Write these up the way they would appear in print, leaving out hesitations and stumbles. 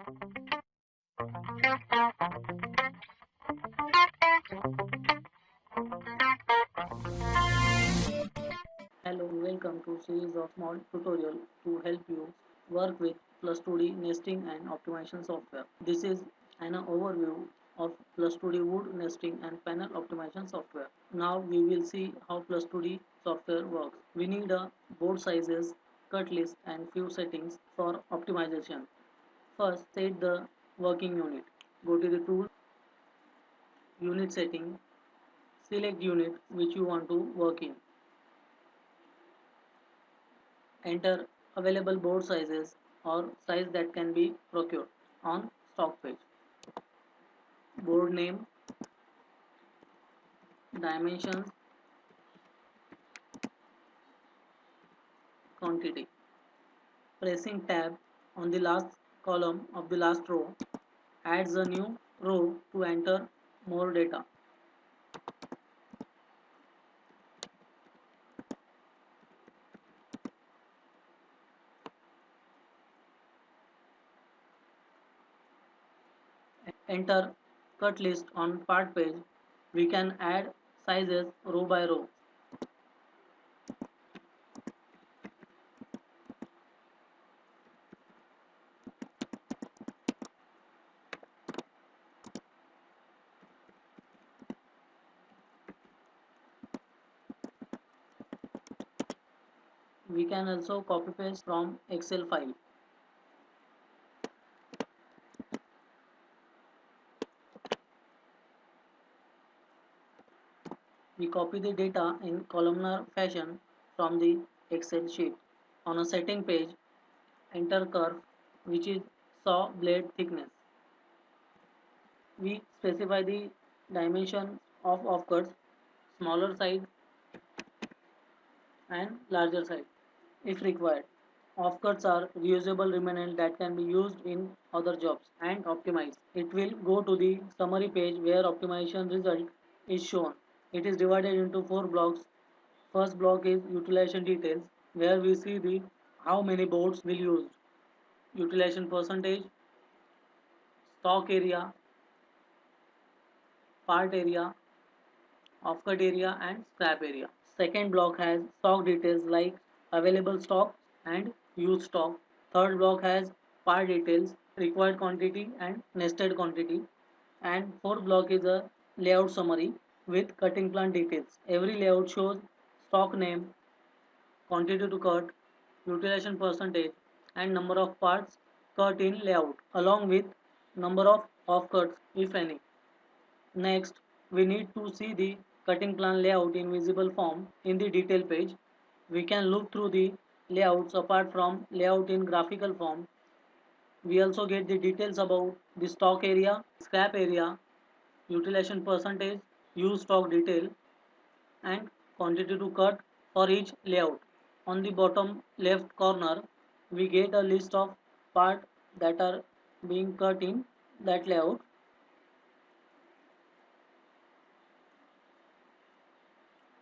Hello, welcome to series of small tutorial to help you work with Plus 2D nesting and optimization software. This is an overview of Plus 2D wood nesting and panel optimization software. Now we will see how Plus 2D software works. We need a board sizes, cut list and few settings for optimization. First, set the working unit. Go to the tool, unit setting, select unit which you want to work in. Enter available board sizes or size that can be procured on stock page. Board name, dimensions, quantity. Pressing tab on the last column of the last row adds a new row to enter more data. Enter cut list on part page. We can add sizes row by row. We can also copy paste from Excel file. We copy the data in columnar fashion from the Excel sheet. On a setting page, enter curve which is saw blade thickness. We specify the dimension of offcuts, smaller size and larger size if required. Offcuts are reusable remnant that can be used in other jobs and optimized. It will go to the summary page where optimization result is shown. It is divided into 4 blocks. First block is utilization details where we see the how many boards will used, utilization percentage, stock area, part area, offcut area and scrap area. Second block has stock details like available stock and used stock. Third block has part details, required quantity and nested quantity. And fourth block is a layout summary with cutting plan details. Every layout shows stock name, quantity to cut, utilization percentage and number of parts cut in layout along with number of offcuts if any. Next, we need to see the cutting plan layout in visible form in the detail page. We can look through the layouts apart from layout in graphical form. We also get the details about the stock area, scrap area, utilization percentage, used stock detail and quantity to cut for each layout. On the bottom left corner, we get a list of parts that are being cut in that layout.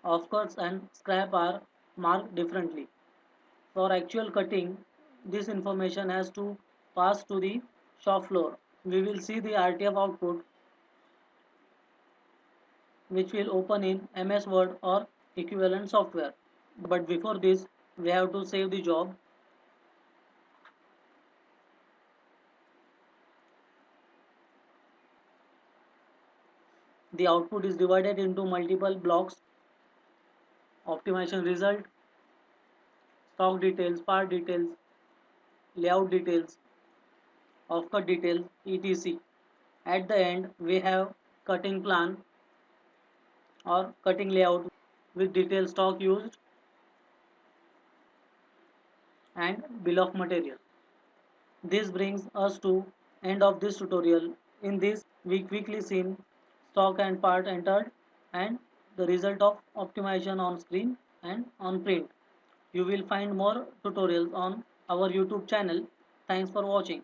Offcuts and scrap are marked differently. For actual cutting, this information has to pass to the shop floor. We will see the RTF output which will open in MS Word or equivalent software. But before this, we have to save the job. The output is divided into multiple blocks: optimization result, stock details, part details, layout details, offcut details, etc. At the end, we have cutting plan or cutting layout with detailed stock used and bill of material. This brings us to end of this tutorial. In this, we quickly seen stock and part entered and the result of optimization on screen and on print. You will find more tutorials on our YouTube channel. Thanks for watching.